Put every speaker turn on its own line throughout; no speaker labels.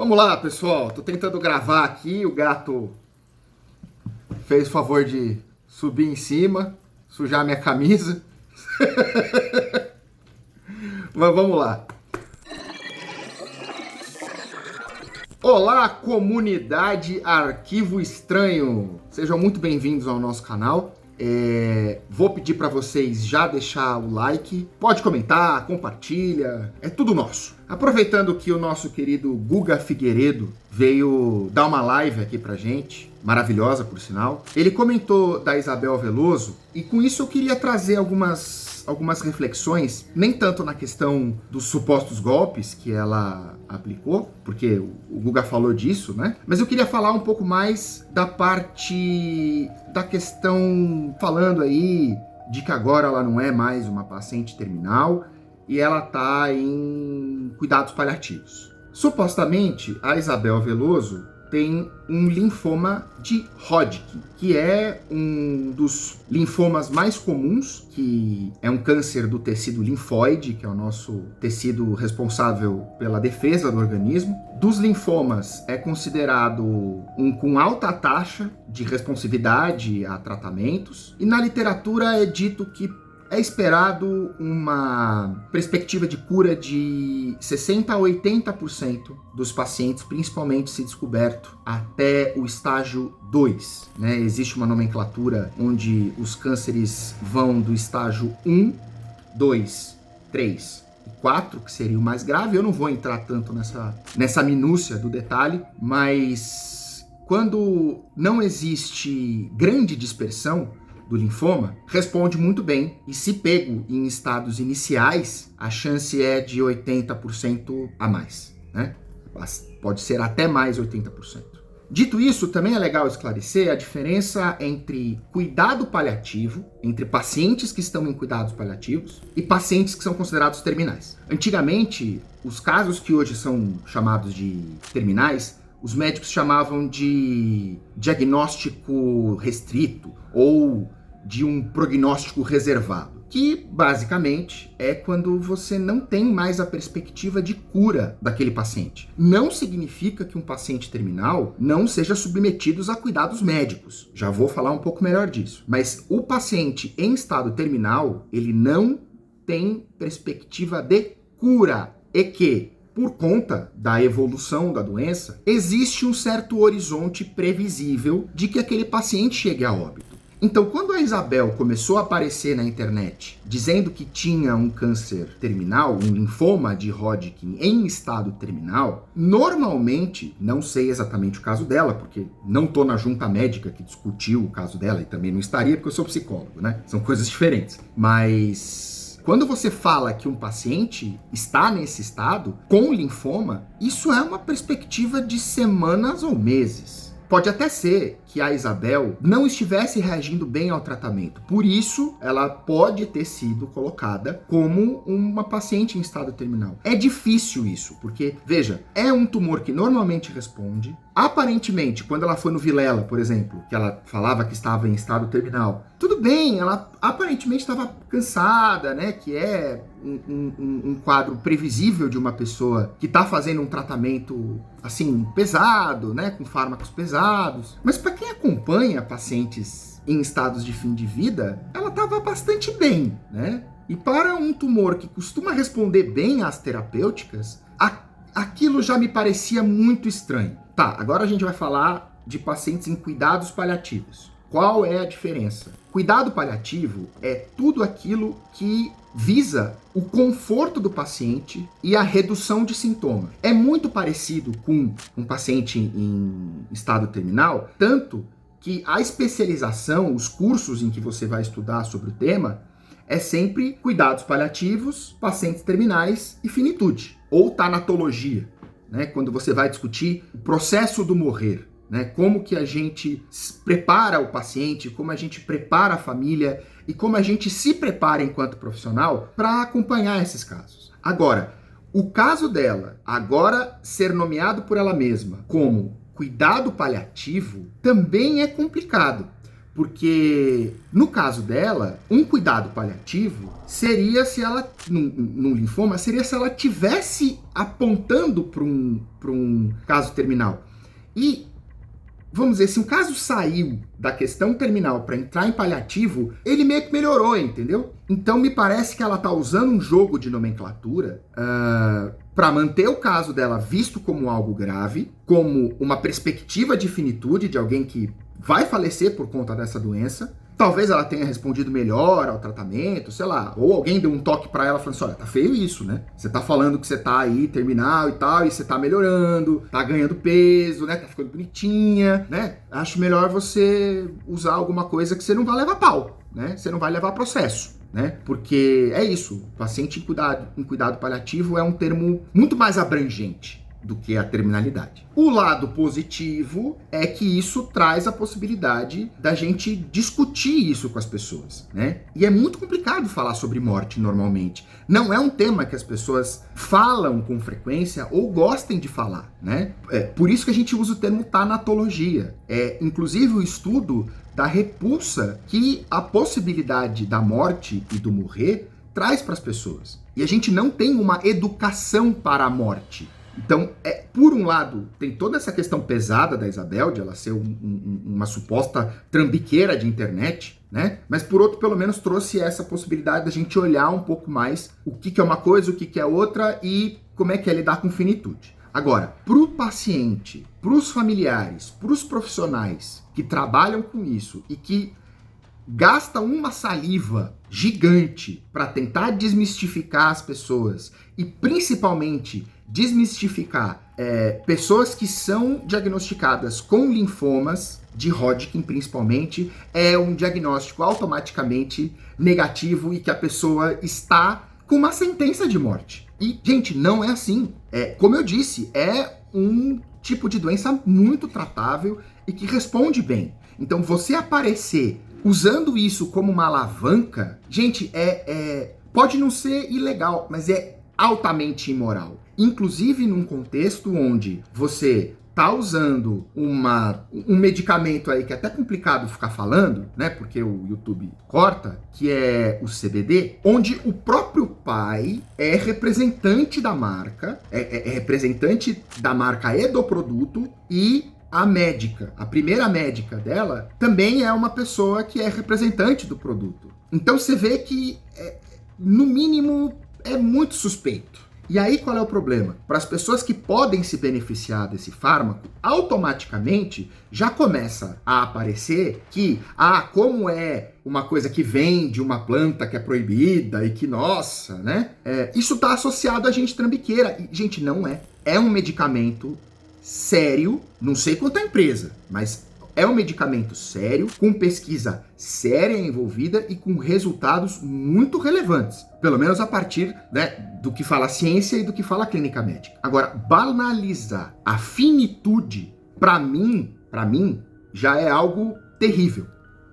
Vamos lá, pessoal. Tô tentando gravar aqui. O gato fez o favor de subir em cima, sujar minha camisa. Mas vamos lá. Olá, comunidade Arquivo Estranho. Sejam muito bem-vindos ao nosso canal. Vou pedir para vocês já deixar o like, pode comentar, compartilha, é tudo nosso. Aproveitando que o nosso querido Guga Figueiredo veio dar uma live aqui pra gente, maravilhosa por sinal, ele comentou da Isabel Veloso e com isso eu queria trazer algumas reflexões, nem tanto na questão dos supostos golpes que ela aplicou, porque o Guga falou disso, né? Mas eu queria falar um pouco mais da parte da questão, falando aí de que agora ela não é mais uma paciente terminal e ela tá em cuidados paliativos. Supostamente, a Isabel Veloso tem um linfoma de Hodgkin, que é um dos linfomas mais comuns, que é um câncer do tecido linfóide, que é o nosso tecido responsável pela defesa do organismo. Dos linfomas é considerado um com alta taxa de responsividade a tratamentos, e na literatura é dito que é esperado uma perspectiva de cura de 60% a 80% dos pacientes, principalmente se descoberto até o estágio 2. Né? Existe uma nomenclatura onde os cânceres vão do estágio 1, 2, 3 e 4, que seria o mais grave. Eu não vou entrar tanto nessa minúcia do detalhe, mas quando não existe grande dispersão do linfoma, responde muito bem, e se pego em estados iniciais, a chance é de 80% a mais, né? Pode ser até mais 80%. Dito isso, também é legal esclarecer a diferença entre cuidado paliativo, entre pacientes que estão em cuidados paliativos e pacientes que são considerados terminais. Antigamente, os casos que hoje são chamados de terminais, os médicos chamavam de diagnóstico restrito ou de um prognóstico reservado, que basicamente é quando você não tem mais a perspectiva de cura daquele paciente. Não significa que um paciente terminal não seja submetido a cuidados médicos. Já vou falar um pouco melhor disso. Mas o paciente em estado terminal, ele não tem perspectiva de cura e que, por conta da evolução da doença, existe um certo horizonte previsível de que aquele paciente chegue a óbito. Então, quando a Isabel começou a aparecer na internet dizendo que tinha um câncer terminal, um linfoma de Hodgkin em estado terminal, normalmente, não sei exatamente o caso dela, porque não tô na junta médica que discutiu o caso dela e também não estaria porque eu sou psicólogo, né? São coisas diferentes. Mas quando você fala que um paciente está nesse estado com linfoma, isso é uma perspectiva de semanas ou meses. Pode até ser que a Isabel não estivesse reagindo bem ao tratamento. Por isso, ela pode ter sido colocada como uma paciente em estado terminal. É difícil isso, porque, veja, é um tumor que normalmente responde. Aparentemente, quando ela foi no Vilela, por exemplo, que ela falava que estava em estado terminal, tudo bem, ela aparentemente estava cansada, né? Que é um quadro previsível de uma pessoa que está fazendo um tratamento, assim, pesado, né? Com fármacos pesados. Mas para quem acompanha pacientes em estados de fim de vida, ela estava bastante bem, né? E para um tumor que costuma responder bem às terapêuticas, aquilo já me parecia muito estranho. Tá, agora a gente vai falar de pacientes em cuidados paliativos. Qual é a diferença? Cuidado paliativo é tudo aquilo que visa o conforto do paciente e a redução de sintomas. É muito parecido com um paciente em estado terminal, tanto que a especialização, os cursos em que você vai estudar sobre o tema, é sempre cuidados paliativos, pacientes terminais e finitude, ou tanatologia, né? Quando você vai discutir o processo do morrer, né? Como que a gente prepara o paciente, como a gente prepara a família e como a gente se prepara enquanto profissional para acompanhar esses casos. Agora, o caso dela agora ser nomeado por ela mesma como cuidado paliativo também é complicado, Porque, no caso dela, um cuidado paliativo seria se ela, num linfoma, seria se ela tivesse apontando para um caso terminal. E, vamos dizer, se um caso saiu da questão terminal para entrar em paliativo, ele meio que melhorou, entendeu? Então, me parece que ela está usando um jogo de nomenclatura para manter o caso dela visto como algo grave, como uma perspectiva de finitude de alguém que vai falecer por conta dessa doença. Talvez ela tenha respondido melhor ao tratamento, sei lá, ou alguém deu um toque pra ela falando assim, olha, tá feio isso, né? Você tá falando que você tá aí terminal e tal, e você tá melhorando, tá ganhando peso, né? Tá ficando bonitinha, né? Acho melhor você usar alguma coisa que você não vai levar pau, né? Você não vai levar processo, né? Porque é isso, paciente em cuidado paliativo é um termo muito mais abrangente do que a terminalidade. O lado positivo é que isso traz a possibilidade da gente discutir isso com as pessoas, né? E é muito complicado falar sobre morte normalmente. Não é um tema que as pessoas falam com frequência ou gostem de falar, né? Por isso que a gente usa o termo tanatologia. Inclusive o estudo da repulsa que a possibilidade da morte e do morrer traz para as pessoas. E a gente não tem uma educação para a morte. Então, por um lado, tem toda essa questão pesada da Isabel, de ela ser uma suposta trambiqueira de internet, né? Mas por outro, pelo menos trouxe essa possibilidade da gente olhar um pouco mais o que é uma coisa, o que é outra e como é que é lidar com finitude. Agora, para o paciente, para os familiares, para os profissionais que trabalham com isso e que gastam uma saliva gigante para tentar desmistificar as pessoas e principalmente desmistificar pessoas que são diagnosticadas com linfomas de Hodgkin principalmente, é um diagnóstico automaticamente negativo e que a pessoa está com uma sentença de morte. E, gente, não é assim. Como eu disse, é um tipo de doença muito tratável e que responde bem. Então, você aparecer usando isso como uma alavanca, gente, pode não ser ilegal, mas é altamente imoral. Inclusive num contexto onde você tá usando um medicamento aí que é até complicado ficar falando, né? Porque o YouTube corta, que é o CBD, onde o próprio pai é representante da marca, é representante da marca e do produto, e a médica, a primeira médica dela, também é uma pessoa que é representante do produto. Então você vê que, no mínimo, é muito suspeito. E aí qual é o problema? Para as pessoas que podem se beneficiar desse fármaco, automaticamente já começa a aparecer que, como é uma coisa que vem de uma planta que é proibida e que, nossa, né? Isso está associado a gente trambiqueira. E, gente, não é. É um medicamento sério, não sei quanto a empresa, mas é um medicamento sério, com pesquisa séria envolvida e com resultados muito relevantes. Pelo menos a partir, né, do que fala a ciência e do que fala a clínica médica. Agora, banalizar a finitude, para mim, já é algo terrível.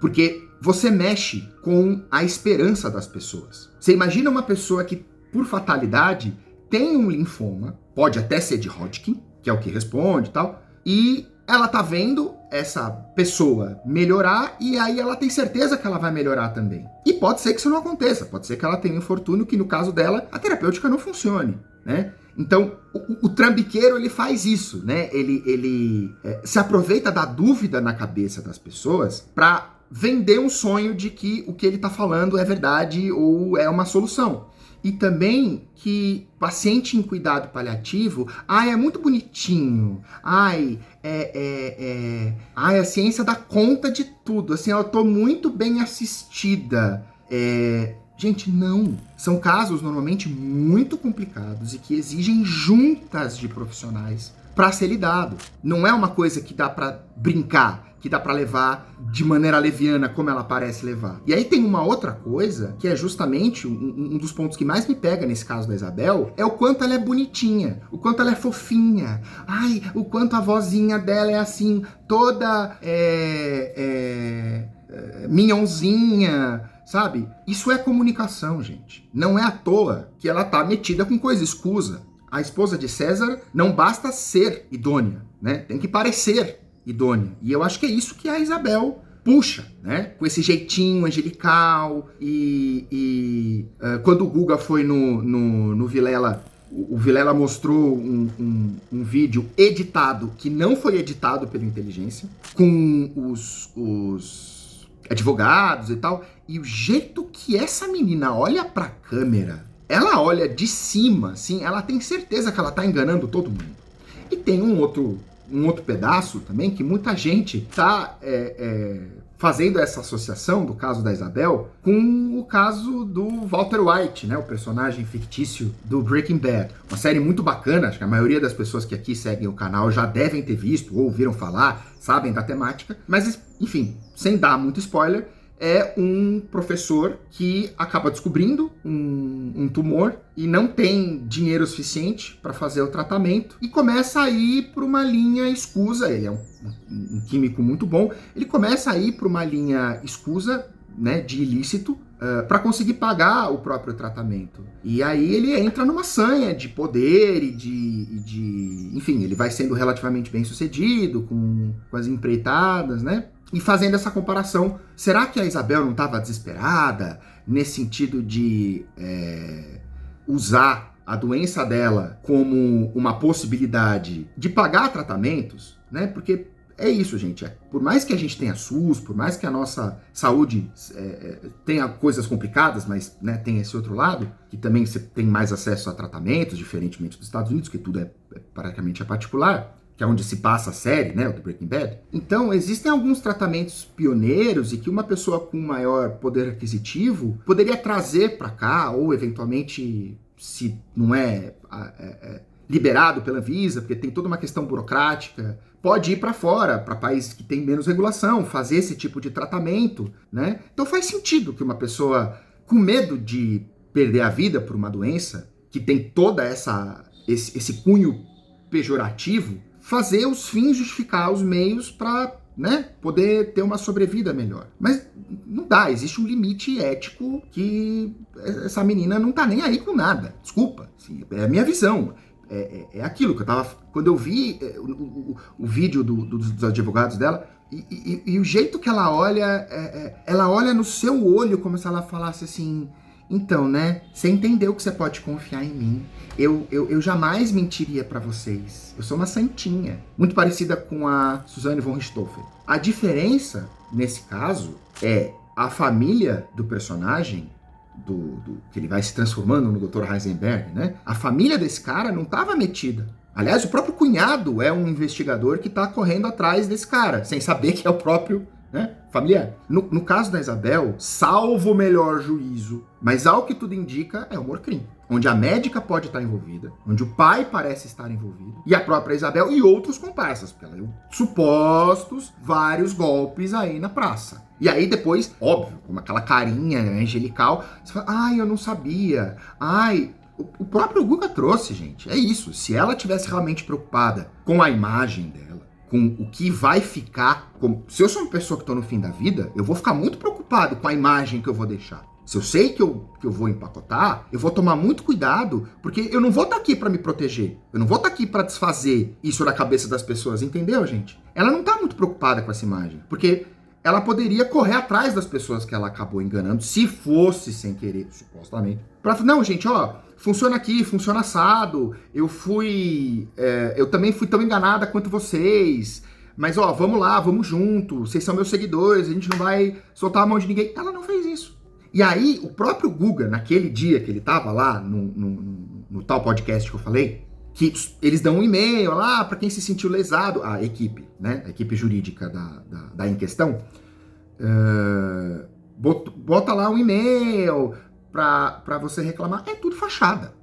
Porque você mexe com a esperança das pessoas. Você imagina uma pessoa que, por fatalidade, tem um linfoma, pode até ser de Hodgkin, que é o que responde e tal, e ela tá vendo essa pessoa melhorar e aí ela tem certeza que ela vai melhorar também. E pode ser que isso não aconteça, pode ser que ela tenha um infortúnio que no caso dela a terapêutica não funcione, né? Então o trambiqueiro ele faz isso, né? Ele se aproveita da dúvida na cabeça das pessoas para vender um sonho de que o que ele tá falando é verdade ou é uma solução. E também que paciente em cuidado paliativo, é muito bonitinho, a ciência dá conta de tudo, assim, eu tô muito bem assistida. Gente, não. São casos normalmente muito complicados e que exigem juntas de profissionais para ser lidado. Não é uma coisa que dá para brincar, que dá para levar de maneira leviana como ela parece levar. E aí tem uma outra coisa, que é justamente um dos pontos que mais me pega nesse caso da Isabel, é o quanto ela é bonitinha, o quanto ela é fofinha. O quanto a vozinha dela é assim, toda minhonzinha, sabe? Isso é comunicação, gente. Não é à toa que ela tá metida com coisa escusa. A esposa de César não basta ser idônea, né? Tem que parecer idônea. E eu acho que é isso que a Isabel puxa, né? Com esse jeitinho angelical quando o Guga foi no Vilela, o Vilela mostrou um vídeo editado, que não foi editado pela inteligência, com os advogados e tal, e o jeito que essa menina olha pra câmera, ela olha de cima, assim, ela tem certeza que ela tá enganando todo mundo. E tem um outro pedaço também que muita gente tá fazendo essa associação do caso da Isabel com o caso do Walter White, né, o personagem fictício do Breaking Bad. Uma série muito bacana, acho que a maioria das pessoas que aqui seguem o canal já devem ter visto ou ouviram falar, sabem da temática, mas enfim, sem dar muito spoiler, é um professor que acaba descobrindo um tumor e não tem dinheiro suficiente para fazer o tratamento e começa a ir para uma linha escusa. Ele é um químico muito bom. Ele começa a ir para uma linha escusa, né, de ilícito, para conseguir pagar o próprio tratamento. E aí ele entra numa sanha de poder e enfim, ele vai sendo relativamente bem sucedido com as empreitadas, né? E fazendo essa comparação, será que a Isabel não estava desesperada nesse sentido de usar a doença dela como uma possibilidade de pagar tratamentos, né? Porque é isso, gente. Por mais que a gente tenha SUS, por mais que a nossa saúde tenha coisas complicadas, mas, né, tem esse outro lado, que também você tem mais acesso a tratamentos, diferentemente dos Estados Unidos, que tudo praticamente particular, que é onde se passa a série, né, o do Breaking Bad. Então, existem alguns tratamentos pioneiros e que uma pessoa com maior poder aquisitivo poderia trazer para cá, ou eventualmente, se não liberado pela Anvisa, porque tem toda uma questão burocrática, pode ir para fora, para países que têm menos regulação, fazer esse tipo de tratamento, né? Então faz sentido que uma pessoa com medo de perder a vida por uma doença, que tem toda esse cunho pejorativo, fazer os fins justificar os meios para, né, poder ter uma sobrevida melhor. Mas não dá, existe um limite ético que essa menina não tá nem aí com nada. Desculpa, assim, é a minha visão. É aquilo que eu tava... Quando eu vi o vídeo dos advogados dela, e o jeito que ela olha, ela olha no seu olho como se ela falasse assim... Então, né, você entendeu que você pode confiar em mim. Eu jamais mentiria pra vocês. Eu sou uma santinha. Muito parecida com a Suzanne von Richthofen. A diferença, nesse caso, é a família do personagem, que ele vai se transformando no Dr. Heisenberg, né? A família desse cara não estava metida. Aliás, o próprio cunhado é um investigador que está correndo atrás desse cara, sem saber que é o próprio, né, familiar. No caso da Isabel, salvo o melhor juízo, mas ao que tudo indica, é humor-crime. Onde a médica pode estar envolvida, onde o pai parece estar envolvido, e a própria Isabel e outros comparsas, porque ela deu supostos vários golpes aí na praça. E aí depois, óbvio, com aquela carinha angelical, você fala, ai, eu não sabia, ai... O próprio Guga trouxe, gente, é isso. Se ela tivesse realmente preocupada com a imagem dela, com o que vai ficar... Se eu sou uma pessoa que estou no fim da vida, eu vou ficar muito preocupado com a imagem que eu vou deixar. Se eu sei que eu vou empacotar, eu vou tomar muito cuidado, porque eu não vou estar aqui para me proteger. Eu não vou estar aqui para desfazer isso da cabeça das pessoas, entendeu, gente? Ela não está muito preocupada com essa imagem, porque ela poderia correr atrás das pessoas que ela acabou enganando, se fosse sem querer, supostamente. Pra falar, não, gente, ó, funciona aqui, funciona assado, eu também fui tão enganada quanto vocês, mas ó, vamos lá, vamos junto, vocês são meus seguidores, a gente não vai soltar a mão de ninguém. Ela não fez isso. E aí, o próprio Guga, naquele dia que ele tava lá, no tal podcast que eu falei, que eles dão um e-mail lá para quem se sentiu lesado, a equipe, né, a equipe jurídica da em questão, bota lá um e-mail para você reclamar, é tudo fachada.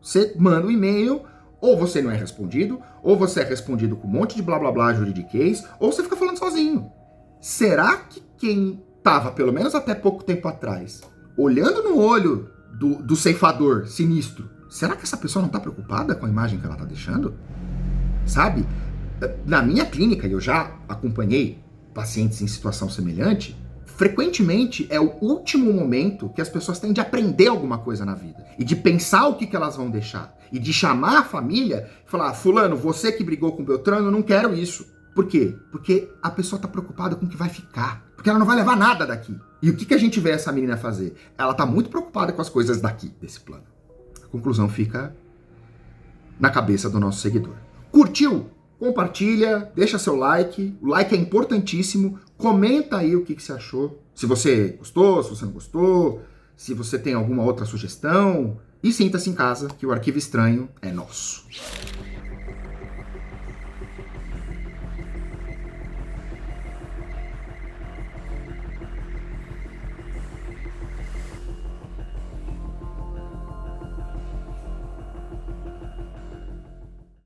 Você manda um e-mail, ou você não é respondido, ou você é respondido com um monte de blá blá blá juridiquês, ou você fica falando sozinho. Será que quem tava, pelo menos até pouco tempo atrás, olhando no olho do ceifador sinistro, será que essa pessoa não tá preocupada com a imagem que ela tá deixando? Sabe? Na minha clínica, eu já acompanhei pacientes em situação semelhante, frequentemente é o último momento que as pessoas têm de aprender alguma coisa na vida. E de pensar o que elas vão deixar. E de chamar a família e falar, fulano, você que brigou com o Beltrano, eu não quero isso. Por quê? Porque a pessoa tá preocupada com o que vai ficar. Porque ela não vai levar nada daqui. E o que a gente vê essa menina fazer? Ela tá muito preocupada com as coisas daqui, desse plano. A conclusão fica na cabeça do nosso seguidor. Curtiu? Compartilha, deixa seu like. O like é importantíssimo. Comenta aí o que você achou. Se você gostou, se você não gostou, se você tem alguma outra sugestão. E sinta-se em casa, que o Arquivo Estranho é nosso.